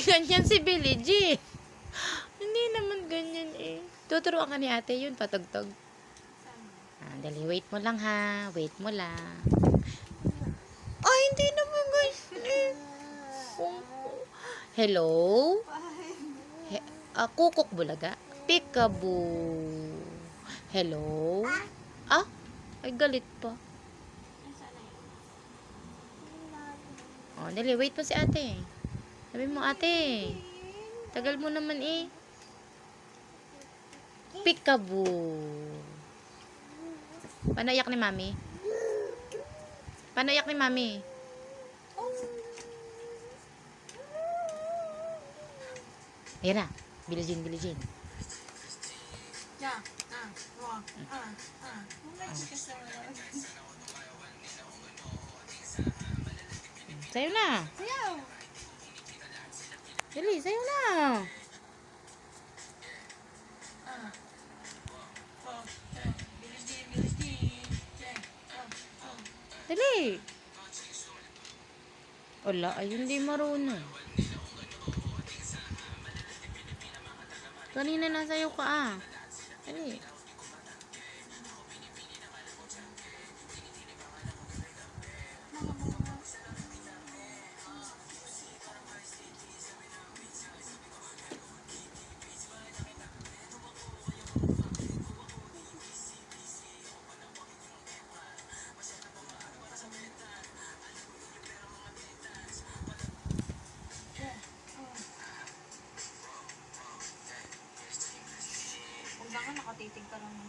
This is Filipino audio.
ganyan si Billie G. Hindi naman ganyan eh. Tuturuan ka ni ate yun, patugtog. Dali, wait mo lang ha. Wait mo lang. Ay, hindi naman ganyan eh. Hello? Kukok bulaga? Peekaboo. Hello? Ah? Ay, galit pa. Dali, wait mo si ate. Sabi mo, ate. Tagal mo naman eh. Peekaboo. Panayak ni mami. Panayak ni mami. Ayan na. Billie Jean, Billie Jean. Sayo na. Sayaw. Dali, sayo na. Dali. Wala, ay hindi marunong. Kanina nasayaw ka ah. Dali. Kung baka nakatitig ka lang.